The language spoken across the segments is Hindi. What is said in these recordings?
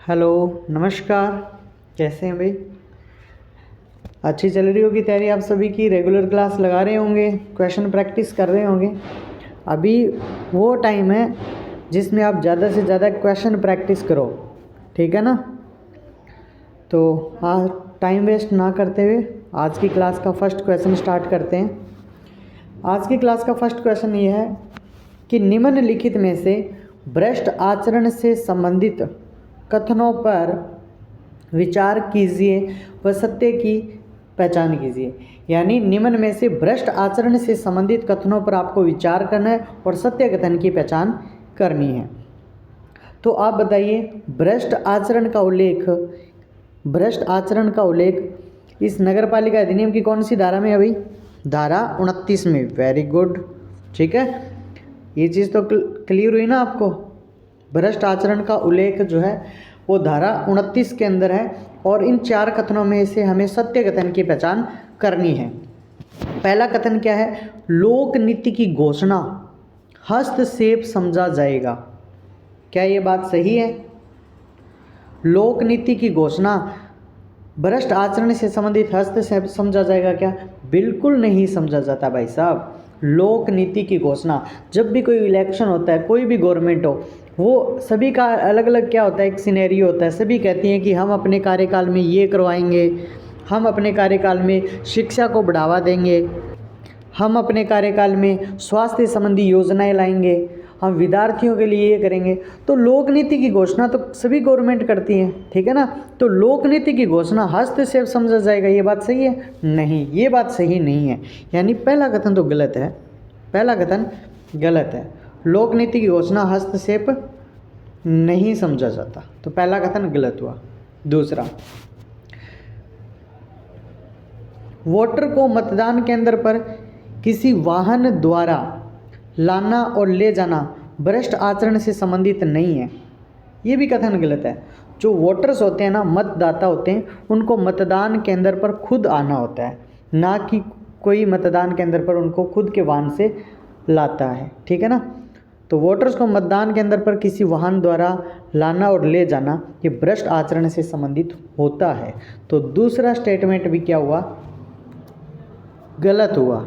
हेलो, नमस्कार। कैसे हैं भाई? अच्छी चल रही होगी तैयारी आप सभी की। रेगुलर क्लास लगा रहे होंगे, क्वेश्चन प्रैक्टिस कर रहे होंगे। अभी वो टाइम है जिसमें आप ज़्यादा से ज़्यादा क्वेश्चन प्रैक्टिस करो, ठीक है ना? तो आज टाइम वेस्ट ना करते हुए आज की क्लास का फर्स्ट क्वेश्चन स्टार्ट करते हैं। आज की क्लास का फर्स्ट क्वेश्चन ये है कि निम्नलिखित में से भ्रष्ट आचरण से संबंधित कथनों पर विचार कीजिए व सत्य की पहचान कीजिए। यानी निम्न में से भ्रष्ट आचरण से संबंधित कथनों पर आपको विचार करना है और सत्य कथन की पहचान करनी है। तो आप बताइए, भ्रष्ट आचरण का उल्लेख इस नगर पालिका अधिनियम की कौन सी धारा में है भाई? धारा 29 में। वेरी गुड, ठीक है। ये चीज़ तो क्लियर हुई ना आपको? भ्रष्ट आचरण का उल्लेख जो है वो धारा 29 के अंदर है और इन चार कथनों में से हमें सत्य कथन की पहचान करनी है। पहला कथन क्या है? लोक नीति की घोषणा हस्तक्षेप समझा जाएगा। क्या ये बात सही है? लोक नीति की घोषणा भ्रष्ट आचरण से संबंधित हस्तक्षेप समझा जाएगा क्या? बिल्कुल नहीं समझा जाता भाई साहब। लोक नीति की घोषणा, जब भी कोई इलेक्शन होता है, कोई भी गवर्नमेंट हो, वो सभी का अलग अलग क्या होता है, एक सिनेरियो होता है। सभी कहती हैं कि हम अपने कार्यकाल में ये करवाएंगे, हम अपने कार्यकाल में शिक्षा को बढ़ावा देंगे, हम अपने कार्यकाल में स्वास्थ्य संबंधी योजनाएं लाएंगे, हम विद्यार्थियों के लिए ये करेंगे। तो लोक नीति की घोषणा तो सभी गवर्नमेंट करती हैं, ठीक है ना? तो लोक नीति की घोषणा हस्तक्षेप समझा जाएगा, ये बात सही है? नहीं, ये बात सही नहीं है। यानी पहला कथन तो गलत है, पहला कथन गलत है। लोक नीति की घोषणा हस्तक्षेप नहीं समझा जाता, तो पहला कथन गलत हुआ। दूसरा, वोटर को मतदान केंद्र पर किसी वाहन द्वारा लाना और ले जाना भ्रष्ट आचरण से संबंधित नहीं है। ये भी कथन गलत है। जो वोटर्स होते हैं ना, मतदाता होते हैं, उनको मतदान केंद्र पर खुद आना होता है, ना कि कोई मतदान केंद्र पर उनको खुद के वाहन से लाता है, ठीक है ना? तो वोटर्स को मतदान केंद्र पर किसी वाहन द्वारा लाना और ले जाना ये भ्रष्ट आचरण से संबंधित होता है। तो दूसरा स्टेटमेंट भी क्या हुआ? गलत हुआ।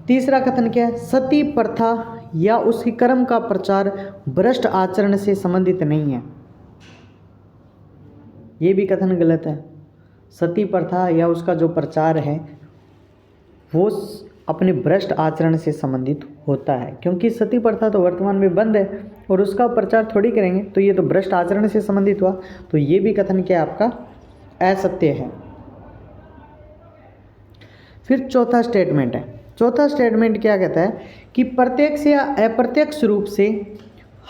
तीसरा कथन क्या है? सती प्रथा या उसकी कर्म का प्रचार भ्रष्ट आचरण से संबंधित नहीं है। ये भी कथन गलत है। सती प्रथा या उसका जो प्रचार है वो अपने भ्रष्ट आचरण से संबंधित होता है, क्योंकि सती प्रथा तो वर्तमान में बंद है और उसका प्रचार थोड़ी करेंगे, तो ये तो भ्रष्ट आचरण से संबंधित हुआ। तो ये भी कथन क्या है आपका? असत्य है। फिर चौथा स्टेटमेंट है। चौथा स्टेटमेंट क्या कहता है कि प्रत्यक्ष या अप्रत्यक्ष रूप से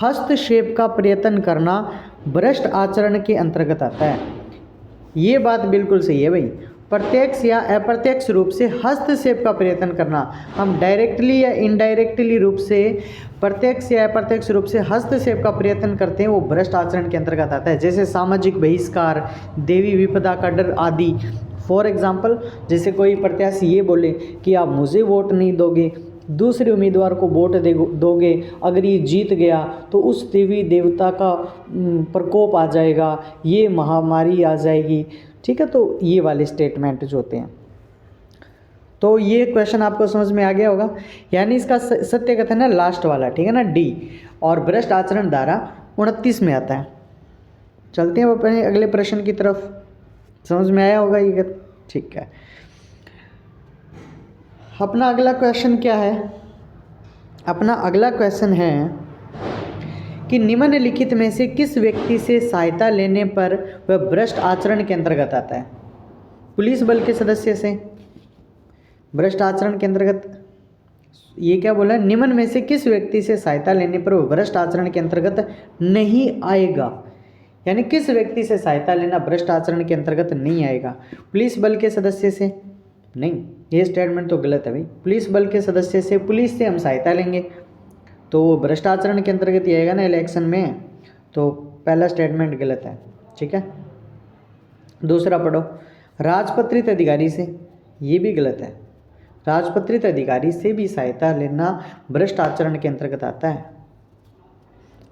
हस्तक्षेप का प्रयत्न करना भ्रष्ट आचरण के अंतर्गत आता है। ये बात बिल्कुल सही है भाई। प्रत्यक्ष या अप्रत्यक्ष रूप से हस्तक्षेप का प्रयत्न करना, हम डायरेक्टली या इनडायरेक्टली रूप से प्रत्यक्ष या अप्रत्यक्ष रूप से हस्तक्षेप का प्रयत्न करते हैं, वो भ्रष्ट आचरण के अंतर्गत आता है। जैसे सामाजिक बहिष्कार, देवी विपदा का डर आदि। फॉर एग्जाम्पल, जैसे कोई प्रत्याशी ये बोले कि आप मुझे वोट नहीं दोगे, दूसरे उम्मीदवार को वोट दोगे, अगर ये जीत गया तो उस देवी देवता का प्रकोप आ जाएगा, ये महामारी आ जाएगी, ठीक है? तो ये वाले स्टेटमेंट जो होते हैं। तो ये क्वेश्चन आपको समझ में आ गया होगा। यानी इसका सत्य कथन है लास्ट वाला, ठीक है ना, डी। और भ्रष्ट आचरण धारा 29 में आता है। चलते हैं अपने अगले प्रश्न की तरफ। समझ में आया होगा ये? ठीक है। अपना अगला क्वेश्चन क्या है? अपना अगला क्वेश्चन है कि निम्नलिखित में से किस व्यक्ति से सहायता लेने पर वह भ्रष्ट आचरण के अंतर्गत आता है? पुलिस बल के सदस्य से भ्रष्ट आचरण के अंतर्गत। ये क्या बोला? निम्न में से किस व्यक्ति से सहायता लेने पर वह भ्रष्ट आचरण के अंतर्गत नहीं आएगा। यानी किस व्यक्ति से सहायता लेना भ्रष्ट आचरण के अंतर्गत नहीं आएगा? पुलिस बल के सदस्य से नहीं, ये स्टेटमेंट तो गलत है भाई। पुलिस बल के सदस्य से, पुलिस से हम सहायता लेंगे तो वो भ्रष्ट आचरण के अंतर्गत ही आएगा ना इलेक्शन में। तो पहला स्टेटमेंट गलत है, ठीक है। दूसरा पढ़ो, राजपत्रित अधिकारी से, ये भी गलत है। राजपत्रित अधिकारी से भी सहायता लेना भ्रष्ट आचरण के अंतर्गत आता है।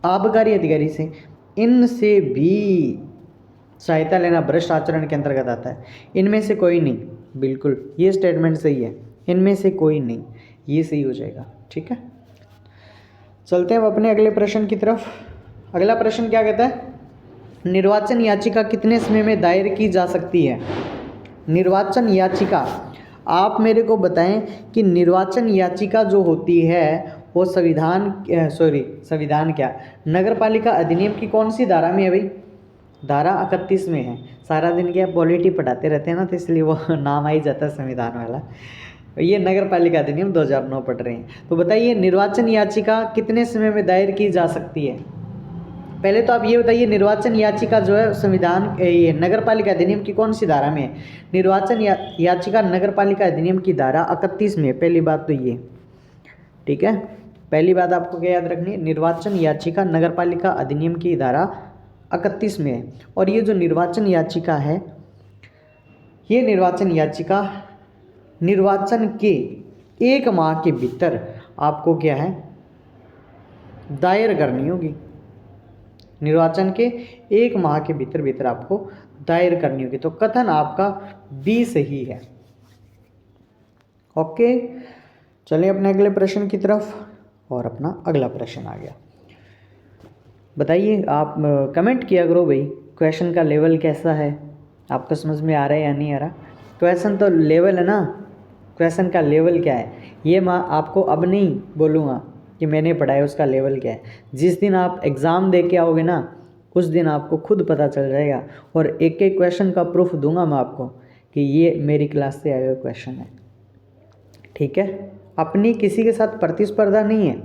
आबकारी अधिकारी से, इनसे भी सहायता लेना भ्रष्ट आचरण के अंतर्गत आता है। इनमें से कोई नहीं, बिल्कुल ये स्टेटमेंट सही है, इनमें से कोई नहीं, ये सही हो जाएगा। ठीक है, चलते हैं अब अपने अगले प्रश्न की तरफ। अगला प्रश्न क्या कहता है, निर्वाचन याचिका कितने समय में दायर की जा सकती है। निर्वाचन याचिका, आप मेरे को बताएं कि निर्वाचन याचिका जो होती है वो संविधान क्या, नगरपालिका अधिनियम की कौन सी धारा में है भाई, धारा 31 में है। सारा दिन क्या पॉलिटी पढ़ाते रहते हैं ना, तो इसलिए वो नाम आ ही जाता है संविधान वाला। ये नगरपालिका अधिनियम 2009 पढ़ रहे हैं। तो बताइए निर्वाचन याचिका कितने समय में दायर की जा सकती है। पहले तो आप ये बताइए निर्वाचन याचिका जो है संविधान ये नगरपालिका अधिनियम की कौन सी धारा में है। निर्वाचन याचिका नगरपालिका अधिनियम की धारा 31 में। पहली बात तो ये, ठीक है, पहली बात आपको क्या याद रखनी है, निर्वाचन याचिका नगरपालिका अधिनियम की धारा 31 में है। और ये जो निर्वाचन याचिका है, ये निर्वाचन याचिका निर्वाचन के 1 माह के भीतर आपको क्या है दायर करनी होगी। निर्वाचन के 1 माह के भीतर आपको दायर करनी होगी। तो कथन आपका बी सही है। ओके, चलिए अपने अगले प्रश्न की तरफ। और अपना अगला प्रश्न आ गया, बताइए आप कमेंट किया करो भाई, क्वेश्चन का लेवल कैसा है, आपको समझ में आ रहा है या नहीं आ रहा। क्वेश्चन तो लेवल है ना, क्वेश्चन का लेवल क्या है ये मैं आपको अब नहीं बोलूँगा कि मैंने पढ़ा है उसका लेवल क्या है। जिस दिन आप एग्ज़ाम दे के आओगे ना, उस दिन आपको खुद पता चल जाएगा। और एक एक क्वेश्चन का प्रूफ दूंगा मैं आपको कि ये मेरी क्लास से आए हुए क्वेश्चन है। ठीक है, अपनी किसी के साथ प्रतिस्पर्धा नहीं है,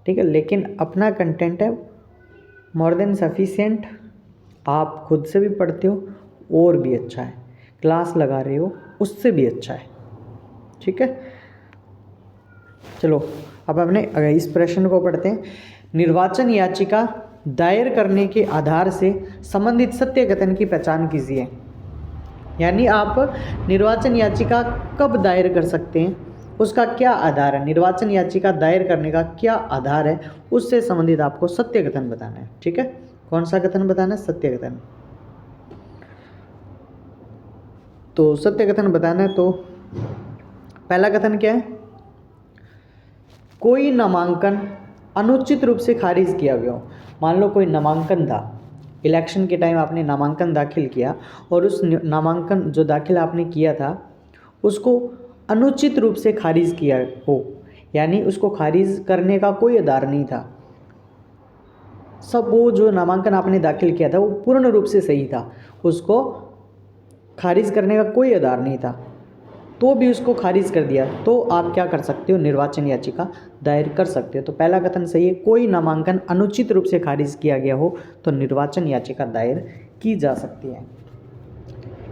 ठीक है, लेकिन अपना कंटेंट है मोर देन सफिशिएंट। आप खुद से भी पढ़ते हो और भी अच्छा है, क्लास लगा रहे हो उससे भी अच्छा है। ठीक है, चलो अब अपने इस प्रश्न को पढ़ते हैं। निर्वाचन याचिका दायर करने के आधार से संबंधित सत्य कथन की पहचान कीजिए। यानी आप निर्वाचन याचिका कब दायर कर सकते हैं, उसका क्या आधार है, निर्वाचन याचिका दायर करने का क्या आधार है, उससे संबंधित आपको सत्य कथन बताना है। ठीक है, कौन सा कथन बताना है, सत्य कथन। तो सत्य कथन बताना है, तो पहला कथन क्या है, कोई नामांकन अनुचित रूप से खारिज किया गया हो। मान लो कोई नामांकन था, इलेक्शन के टाइम आपने नामांकन दाखिल किया और उस नामांकन जो दाखिल आपने किया था उसको अनुचित रूप से खारिज किया हो, यानी उसको खारिज करने का कोई आधार नहीं था। सब वो जो नामांकन आपने दाखिल किया था वो पूर्ण रूप से सही था, उसको खारिज करने का कोई आधार नहीं था, तो भी उसको खारिज कर दिया, तो आप क्या कर सकते हो, निर्वाचन याचिका दायर कर सकते हो। तो पहला कथन सही है, कोई नामांकन अनुचित रूप से खारिज किया गया हो तो निर्वाचन याचिका दायर की जा सकती है।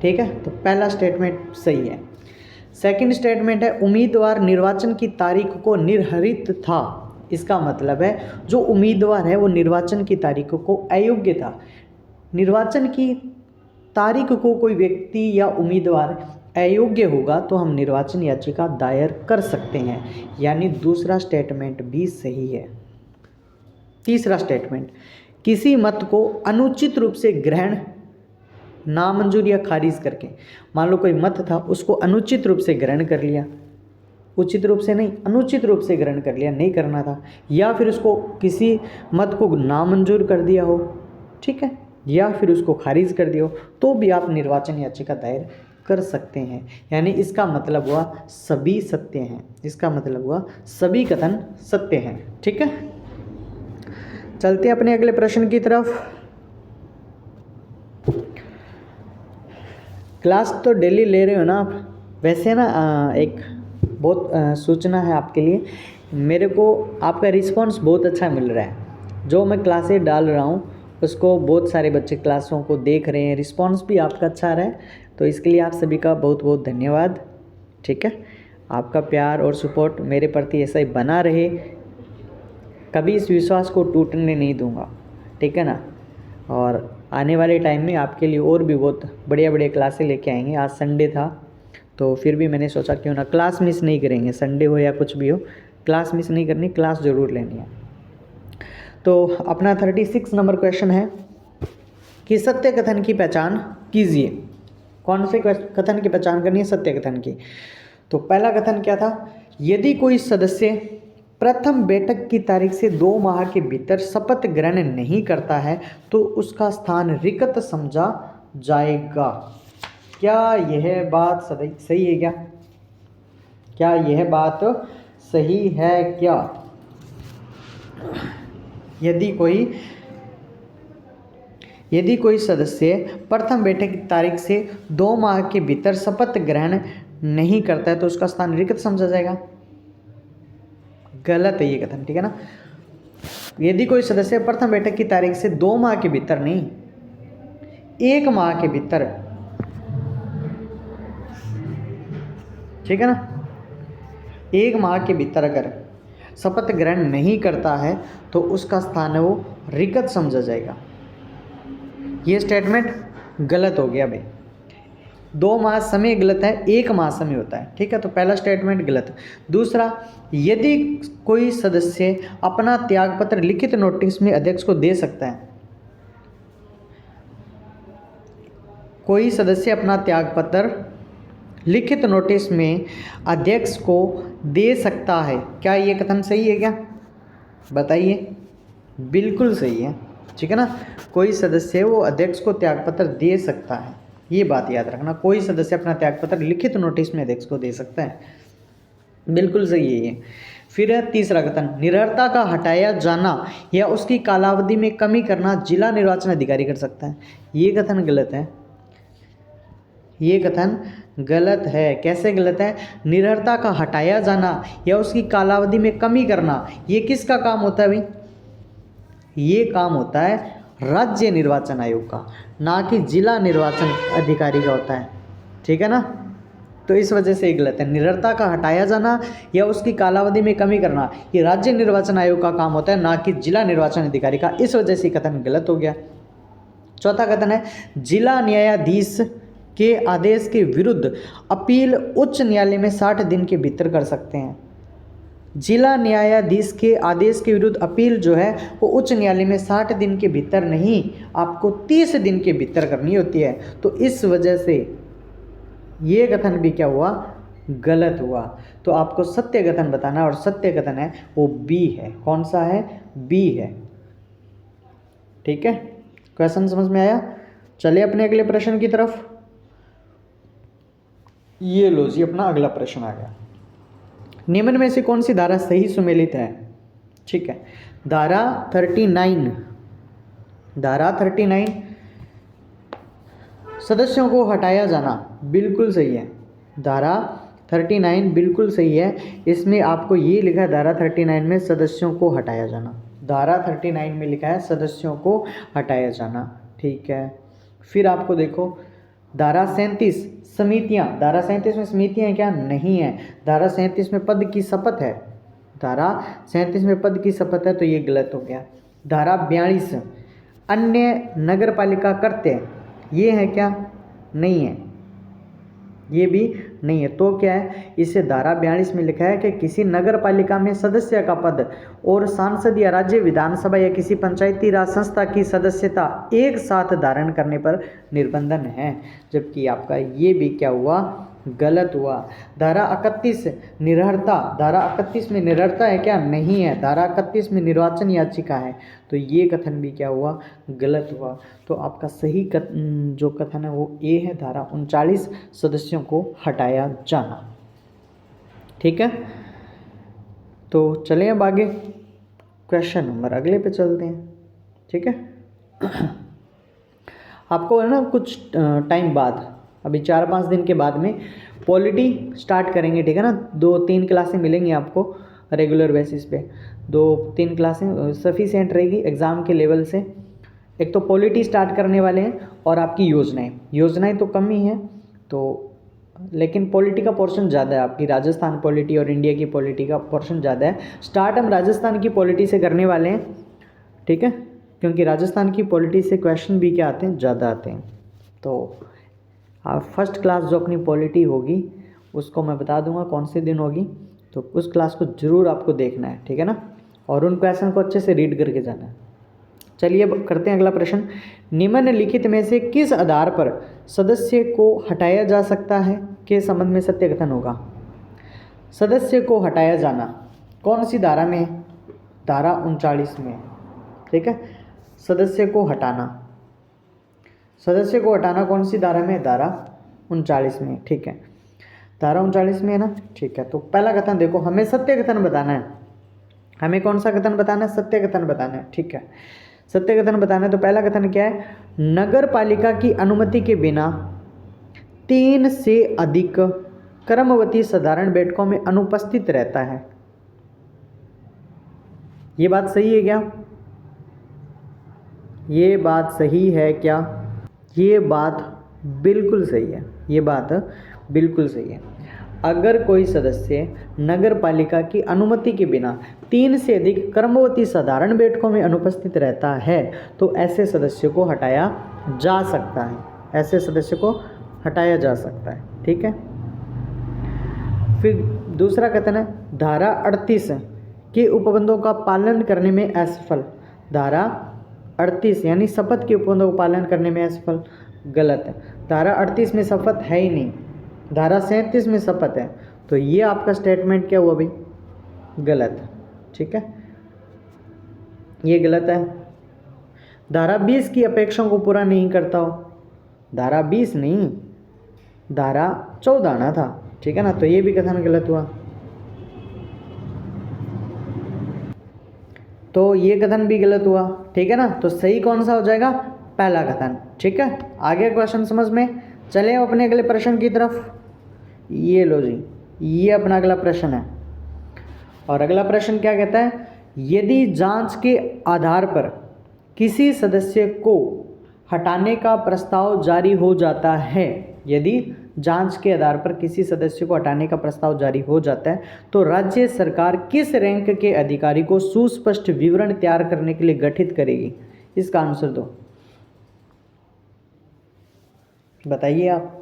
ठीक है, तो पहला स्टेटमेंट सही है। सेकंड स्टेटमेंट है, उम्मीदवार निर्वाचन की तारीख को निर्धारित था। इसका मतलब है जो उम्मीदवार है वो निर्वाचन की तारीख को अयोग्य था। निर्वाचन की तारीख को कोई व्यक्ति या उम्मीदवार अयोग्य होगा तो हम निर्वाचन याचिका दायर कर सकते हैं, यानी दूसरा स्टेटमेंट भी सही है। तीसरा स्टेटमेंट, किसी मत को अनुचित रूप से ग्रहण, नामंजूर या खारिज करके, मान लो कोई मत था उसको अनुचित रूप से ग्रहण कर लिया, उचित रूप से नहीं अनुचित रूप से ग्रहण कर लिया, नहीं करना था, या फिर उसको किसी मत को नामंजूर कर दिया हो, ठीक है, या फिर उसको खारिज कर दिया हो, तो भी आप निर्वाचन याचिका दायर कर सकते हैं। यानी इसका मतलब हुआ सभी सत्य हैं, इसका मतलब हुआ सभी कथन सत्य हैं। ठीक है, चलते हैं अपने अगले प्रश्न की तरफ। क्लास तो डेली ले रहे हो ना आप, वैसे ना एक बहुत सूचना है आपके लिए, मेरे को आपका रिस्पांस बहुत अच्छा मिल रहा है। जो मैं क्लासेस डाल रहा हूँ उसको बहुत सारे बच्चे क्लासों को देख रहे हैं, रिस्पांस भी आपका अच्छा आ रहा है, तो इसके लिए आप सभी का बहुत बहुत धन्यवाद। ठीक है, आपका प्यार और सपोर्ट मेरे प्रति ऐसा ही बना रहे, कभी इस विश्वास को टूटने नहीं दूंगा। ठीक है ना, और आने वाले टाइम में आपके लिए और भी बहुत बढ़िया बढ़िया क्लासें लेके आएंगे। आज संडे था तो फिर भी मैंने सोचा क्यों ना क्लास मिस नहीं करेंगे, संडे हो या कुछ भी हो, क्लास मिस नहीं करनी, क्लास ज़रूर लेनी है। तो अपना 36 नंबर क्वेश्चन है कि सत्य कथन की पहचान कीजिए। कौन से कथन की पहचान करनी है? सत्य कथन की। तो पहला कथन क्या था? यदि कोई सदस्य प्रथम बैठक की तारीख से 2 माह के भीतर शपथ ग्रहण नहीं करता है तो उसका स्थान रिक्त समझा जाएगा। क्या यह बात सही है क्या? क्या यह बात सही है क्या? यदि कोई सदस्य प्रथम बैठक की तारीख से 2 माह के भीतर शपथ ग्रहण नहीं करता है तो उसका स्थान रिक्त समझा जाएगा। गलत है ये कथन, ठीक है ना। यदि कोई सदस्य प्रथम बैठक की तारीख से 2 माह के भीतर नहीं, 1 माह के भीतर, ठीक है ना, 1 माह के भीतर अगर शपथ ग्रहण नहीं करता है तो उसका स्थान है वो रिक्त समझा जाएगा। ये स्टेटमेंट गलत हो गया भाई। 2 माह समय गलत है, 1 माह समय होता है, ठीक है। तो पहला स्टेटमेंट गलत। दूसरा, यदि कोई सदस्य अपना त्यागपत्र लिखित नोटिस में अध्यक्ष को दे सकता है, कोई सदस्य अपना त्यागपत्र लिखित नोटिस में अध्यक्ष को दे सकता है, क्या ये कथन सही है क्या? बताइए। बिल्कुल सही है, ठीक है ना। कोई सदस्य वो अध्यक्ष को त्यागपत्र दे सकता है, ये बात याद रखना। कोई सदस्य अपना त्यागपत्र लिखित नोटिस में अध्यक्ष को दे सकता है, बिल्कुल सही है ये। फिर है तीसरा कथन, निरर्ता का हटाया जाना या उसकी कालावधि में कमी करना जिला निर्वाचन अधिकारी कर सकता है। ये कथन गलत है, ये कथन गलत है। कैसे गलत है? निरर्ता का हटाया जाना या उसकी कालावधि में कमी करना, ये किसका काम होता है भाई? ये काम होता है राज्य निर्वाचन आयोग का, ना कि जिला निर्वाचन अधिकारी का होता है, ठीक है ना। तो इस वजह से ये गलत है। निरर्ता का हटाया जाना या उसकी कालावधि में कमी करना, ये राज्य निर्वाचन आयोग का काम होता है, ना कि जिला निर्वाचन अधिकारी का। इस वजह से कथन गलत हो गया। चौथा कथन है, जिला न्यायाधीश के आदेश के विरुद्ध अपील उच्च न्यायालय में 60 दिन के भीतर कर सकते हैं। जिला न्यायाधीश के आदेश के विरुद्ध अपील जो है वो उच्च न्यायालय में 60 दिन के भीतर नहीं, आपको 30 दिन के भीतर करनी होती है। तो इस वजह से ये कथन भी क्या हुआ? गलत हुआ। तो आपको सत्य कथन बताना, और सत्य कथन है वो बी है। कौन सा है? बी है, ठीक है। क्वेश्चन समझ में आया? चलिए अपने अगले प्रश्न की तरफ। ये लो जी, अपना अगला प्रश्न आ गया। निम्न में से कौन सी धारा सही सुमेलित है? ठीक है, धारा 39, धारा 39 सदस्यों को हटाया जाना, बिल्कुल सही है। धारा 39 बिल्कुल सही है। इसमें आपको ये लिखा है धारा 39 में सदस्यों को हटाया जाना। धारा 39 में लिखा है सदस्यों को हटाया जाना, ठीक है। फिर आपको देखो धारा 37 समितियां, धारा 37 में समितियां क्या? नहीं है। धारा 37 में पद की शपथ है, धारा 37 में पद की शपथ है, तो ये गलत हो गया। धारा 42 अन्य नगर पालिका कर्त्य, ये है क्या? नहीं है, ये भी नहीं है। तो क्या है? इसे धारा 42 में लिखा है कि किसी नगर पालिका में सदस्य का पद और सांसद या राज्य विधानसभा या किसी पंचायती राज संस्था की सदस्यता एक साथ धारण करने पर निर्बंधन है, जबकि आपका ये भी क्या हुआ? गलत हुआ। धारा 31 निरर्हता, धारा 31 में निरर्हता है क्या? नहीं है। धारा 31 में निर्वाचन याचिका है, तो ये कथन भी क्या हुआ? गलत हुआ। तो आपका सही जो कथन है वो ए है, धारा 39 सदस्यों को हटाया जाना, ठीक है। तो चलें अब आगे क्वेश्चन नंबर अगले पे चलते हैं, ठीक है। आपको है ना कुछ टाइम बाद, अभी 4-5 दिन के बाद में पॉलिटी स्टार्ट करेंगे, ठीक है ना। 2-3 क्लासें मिलेंगी आपको रेगुलर बेसिस पे, 2-3 क्लासें सफिशिएंट रहेगी एग्ज़ाम के लेवल से। एक तो पॉलिटी स्टार्ट करने वाले हैं और आपकी योजनाएं तो कम ही हैं, तो लेकिन पॉलिटी का पोर्शन ज़्यादा है आपकी। राजस्थान पॉलिटी और इंडिया की पॉलिटी का पोर्शन ज़्यादा है। स्टार्ट हम राजस्थान की पॉलिटी से करने वाले हैं, ठीक है, क्योंकि राजस्थान की पॉलिटी से क्वेश्चन भी क्या आते हैं? ज़्यादा आते हैं। तो फर्स्ट क्लास जो अपनी पॉलिटी होगी उसको मैं बता दूंगा कौन से दिन होगी, तो उस क्लास को ज़रूर आपको देखना है, ठीक है ना। और उन क्वेश्चन को अच्छे से रीड करके जाना है। चलिए अब करते हैं अगला प्रश्न। निम्नलिखित में से किस आधार पर सदस्य को हटाया जा सकता है के संबंध में सत्य कथन होगा। सदस्य को हटाया जाना कौन सी धारा में है? धारा 39 में। ठीक है, सदस्य को हटाना, सदस्य को हटाना कौन सी धारा में? धारा 39 में। ठीक है, धारा 39 में है ना। ठीक है, तो पहला कथन देखो, हमें सत्य कथन बताना है। हमें कौन सा कथन बताना है? सत्य कथन बताना है। ठीक है, सत्य कथन बताना है। तो पहला कथन क्या है? नगर पालिका की अनुमति के बिना 3 से अधिक क्रमवती साधारण बैठकों में अनुपस्थित रहता है। ये बात सही है क्या? ये बात सही है क्या? ये बात बिल्कुल सही है। ये बात बिल्कुल सही है। अगर कोई सदस्य नगर पालिका की अनुमति के बिना 3 से अधिक क्रमवती साधारण बैठकों में अनुपस्थित रहता है तो ऐसे सदस्य को हटाया जा सकता है। ऐसे सदस्य को हटाया जा सकता है। ठीक है, फिर दूसरा कथन है, धारा 38 के उपबंधों का पालन करने में असफल। धारा 38 यानी शपथ के उपबंधों का पालन करने में असफल, गलत है। धारा 38 में शपथ है ही नहीं, धारा 37 में शपथ है। तो ये आपका स्टेटमेंट क्या हुआ भाई? गलत। ठीक है, ये गलत है। धारा 20 की अपेक्षाओं को पूरा नहीं करता हो, धारा 20 नहीं, धारा 14 आना था। ठीक है ना, तो ये भी कथन गलत हुआ। तो ये कथन भी गलत हुआ। ठीक है ना, तो सही कौन सा हो जाएगा? पहला कथन। ठीक है, आगे क्वेश्चन समझ में। चले अपने अगले प्रश्न की तरफ। ये लो जी, ये अपना अगला प्रश्न है। और अगला प्रश्न क्या कहता है? यदि जांच के आधार पर किसी सदस्य को हटाने का प्रस्ताव जारी हो जाता है, यदि जांच के आधार पर किसी सदस्य को हटाने का प्रस्ताव जारी हो जाता है तो राज्य सरकार किस रैंक के अधिकारी को सुस्पष्ट विवरण तैयार करने के लिए गठित करेगी? इसका आंसर दो, बताइए आप।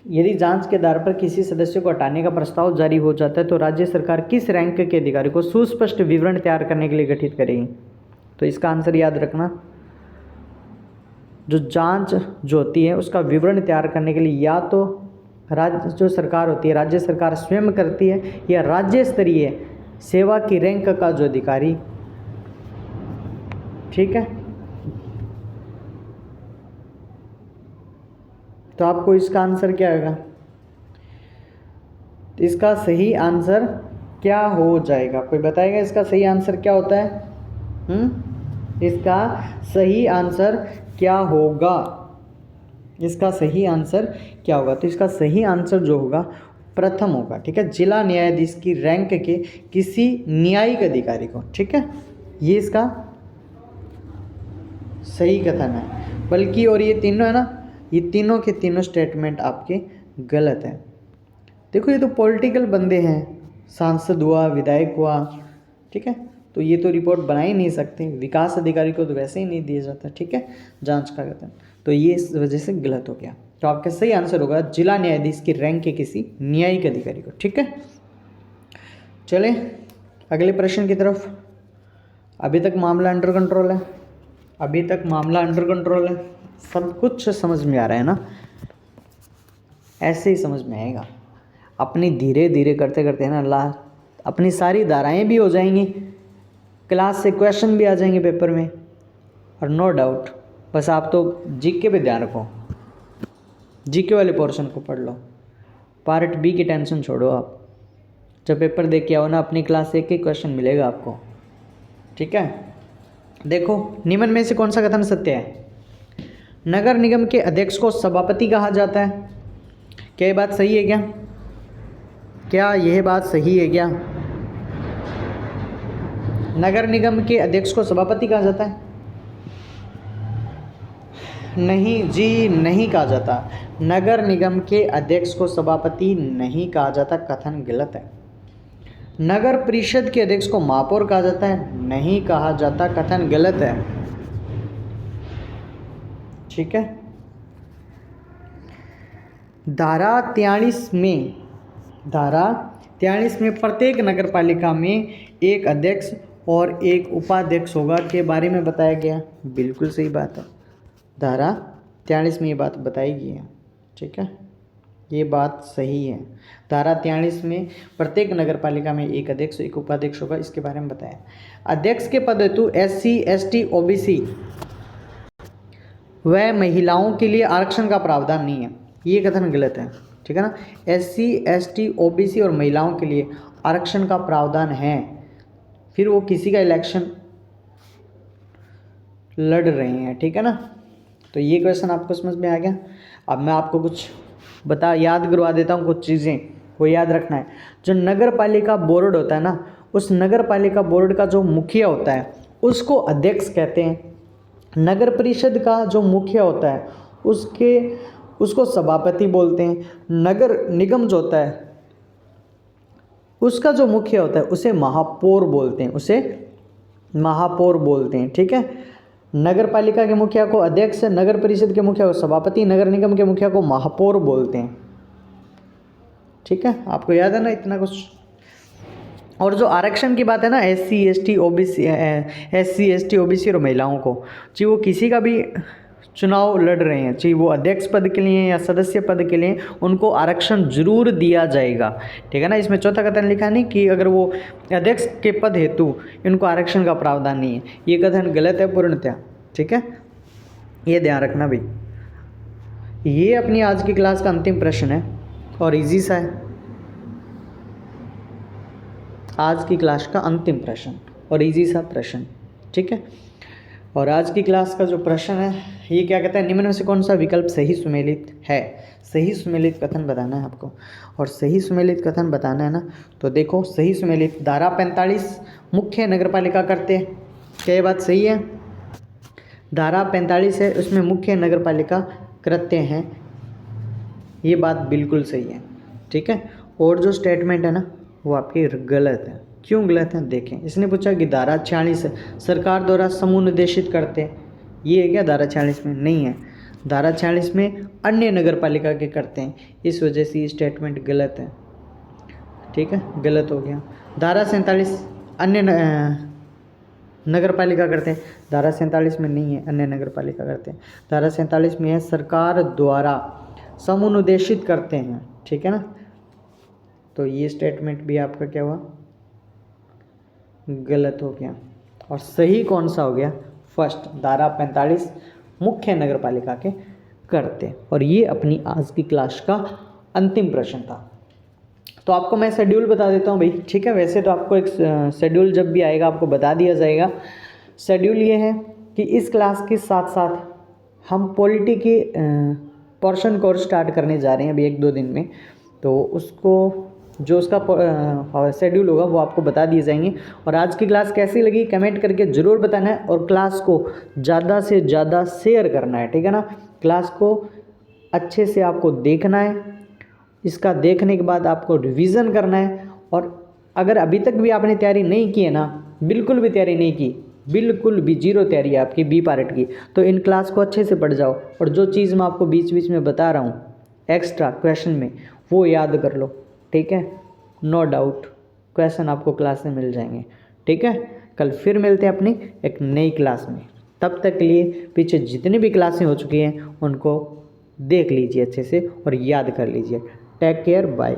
यदि जांच के आधार पर किसी सदस्य को हटाने का प्रस्ताव जारी हो जाता है तो राज्य सरकार किस रैंक के अधिकारी को सुस्पष्ट विवरण तैयार करने के लिए गठित करेगी? तो इसका आंसर याद रखना, जो जांच जो होती है उसका विवरण तैयार करने के लिए या तो राज्य जो सरकार होती है, राज्य सरकार स्वयं करती है, या राज्य स्तरीय सेवा की रैंक का जो अधिकारी। ठीक है, तो आपको इसका आंसर क्या होगा? इसका सही आंसर क्या हो जाएगा? कोई बताएगा इसका सही आंसर क्या होता है? इसका सही आंसर क्या होगा? इसका सही आंसर क्या होगा? तो इसका सही आंसर जो होगा प्रथम होगा। ठीक है, जिला न्यायाधीश की रैंक के किसी न्यायिक अधिकारी को। ठीक है, ये इसका सही कथन है। बल्कि और ये तीनों है ना, ये तीनों के तीनों स्टेटमेंट आपके गलत हैं। देखो ये तो पॉलिटिकल बंदे हैं, सांसद हुआ, विधायक हुआ। ठीक है, तो ये तो रिपोर्ट बना ही नहीं सकते, विकास अधिकारी को तो वैसे ही नहीं दिया जाता। ठीक है, जांच का कथन, तो ये इस वजह से गलत हो गया। तो आपका सही आंसर होगा जिला न्यायाधीश की रैंक के किसी न्यायिक अधिकारी को। ठीक है, चले अगले प्रश्न की तरफ। अभी तक मामला अंडर कंट्रोल है, अभी तक मामला अंडर कंट्रोल है, सब कुछ समझ में आ रहा है ना? ऐसे ही समझ में आएगा, अपनी धीरे धीरे करते करते है ना, अपनी सारी धाराएं भी हो जाएंगी, क्लास से क्वेश्चन भी आ जाएंगे पेपर में, और नो डाउट बस आप तो जीके पे ध्यान रखो, जीके वाले पोर्शन को पढ़ लो, पार्ट बी की टेंशन छोड़ो। आप जब पेपर देख के आओ ना, अपनी क्लास से एक ही क्वेश्चन मिलेगा आपको। ठीक है, देखो निम्न में से कौन सा कथन सत्य है? नगर निगम के अध्यक्ष को सभापति कहा जाता है। क्या ये बात सही है क्या? क्या यह बात सही है क्या? नगर निगम के अध्यक्ष को सभापति कहा जाता है? नहीं जी, नहीं कहा जाता। नगर निगम के अध्यक्ष को सभापति नहीं कहा जाता, कथन गलत है। नगर परिषद के अध्यक्ष को महापौर कहा जाता है? नहीं कहा जाता, कथन गलत है। ठीक है, धारा 43 में, धारा 43 में प्रत्येक नगर पालिका में एक अध्यक्ष और एक उपाध्यक्ष होगा के बारे में बताया गया। बिल्कुल सही बात है, धारा 43 में ये बात बताई गई है। ठीक है, ये बात सही है। धारा 43 में प्रत्येक नगर पालिका में एक अध्यक्ष एक उपाध्यक्ष होगा, इसके बारे में बताया। अध्यक्ष के पद हेतु SC ST OBC व महिलाओं के लिए आरक्षण का प्रावधान नहीं है, ये कथन गलत है। ठीक है ना, SC ST OBC और महिलाओं के लिए आरक्षण का प्रावधान है, फिर वो किसी का इलेक्शन लड़ रहे हैं। ठीक है ना, तो ये क्वेश्चन आपको समझ में आ गया। अब मैं आपको कुछ याद करवा देता हूँ, कुछ चीज़ें वो याद रखना है। जो नगर पालिका बोर्ड होता है ना, उस नगर पालिका बोर्ड का जो मुखिया होता है उसको अध्यक्ष कहते हैं। नगर परिषद का जो मुखिया होता है उसको सभापति बोलते हैं। नगर निगम जो होता है उसका जो मुखिया होता है उसे महापौर बोलते हैं। ठीक है, नगर पालिका के मुखिया को अध्यक्ष, नगर परिषद के मुखिया को सभापति, नगर निगम के मुखिया को महापौर बोलते हैं। ठीक है, आपको याद है ना इतना कुछ। और जो आरक्षण की बात है ना, SC ST OBC और महिलाओं को, चाहे वो किसी का भी चुनाव लड़ रहे हैं, चाहे वो अध्यक्ष पद के लिए या सदस्य पद के लिए, उनको आरक्षण जरूर दिया जाएगा। ठीक है ना, इसमें चौथा कथन लिखा नहीं कि अगर वो अध्यक्ष के पद हेतु इनको आरक्षण का प्रावधान नहीं है, ये कथन गलत है पूर्णतः। ठीक है, ये ध्यान रखना भाई। ये अपनी आज की क्लास का अंतिम प्रश्न है और इजी सा है। आज की क्लास का अंतिम प्रश्न और इजी सा प्रश्न। ठीक है, और आज की क्लास का जो प्रश्न है ये क्या कहता है, निम्न में से कौन सा विकल्प सही सुमेलित है। सही सुमेलित कथन बताना है आपको, और सही सुमेलित कथन बताना है ना, तो देखो सही सुमेलित धारा 45 मुख्य नगर पालिका करते हैं, क्या ये बात सही है। धारा 45 है उसमें मुख्य नगर पालिका करते हैं, ये बात बिल्कुल सही है। ठीक है, और जो स्टेटमेंट है ना वो आपकी गलत है। क्यों गलत है देखें। इसने पूछा कि धारा 46 सरकार द्वारा समूह निर्देशित करते हैं, ये है क्या धारा 46 में, नहीं है। धारा 46 में अन्य नगर पालिका के करते हैं, इस वजह से ये स्टेटमेंट गलत है। ठीक है, गलत हो गया। धारा 47 अन्य नगर पालिका करते हैं, धारा 47 में नहीं है अन्य नगर पालिका करते हैं। धारा 47 में है सरकार द्वारा समूह निर्देशित करते हैं। ठीक है ना, तो ये स्टेटमेंट भी आपका क्या हुआ, गलत हो गया। और सही कौन सा हो गया, फर्स्ट, धारा 45 मुख्य नगर पालिका के करते। और ये अपनी आज की क्लास का अंतिम प्रश्न था। तो आपको मैं शेड्यूल बता देता हूँ भाई। ठीक है, वैसे तो आपको एक शेड्यूल जब भी आएगा आपको बता दिया जाएगा। शेड्यूल ये है कि इस क्लास के साथ साथ हम पॉलिटी के पोर्शन कोर्स स्टार्ट करने जा रहे हैं अभी 1-2 दिन में, तो उसको जो उसका शेड्यूल होगा वो आपको बता दिए जाएंगे। और आज की क्लास कैसी लगी कमेंट करके ज़रूर बताना है, और क्लास को ज़्यादा से ज़्यादा शेयर करना है। ठीक है ना, क्लास को अच्छे से आपको देखना है, इसका देखने के बाद आपको रिवीजन करना है। और अगर अभी तक भी आपने तैयारी नहीं की है ना, बिल्कुल भी तैयारी नहीं की, बिल्कुल भी जीरो तैयारी है आपकी बी पार्ट की, तो इन क्लास को अच्छे से पढ़ जाओ। और जो चीज़ मैं आपको बीच बीच में बता रहा हूँ एक्स्ट्रा क्वेश्चन में, वो याद कर लो। ठीक है, नो डाउट क्वेश्चन आपको क्लास में मिल जाएंगे। ठीक है, कल फिर मिलते हैं अपनी एक नई क्लास में। तब तक के लिए पीछे जितनी भी क्लासें हो चुकी हैं उनको देख लीजिए अच्छे से और याद कर लीजिए। Take care, bye.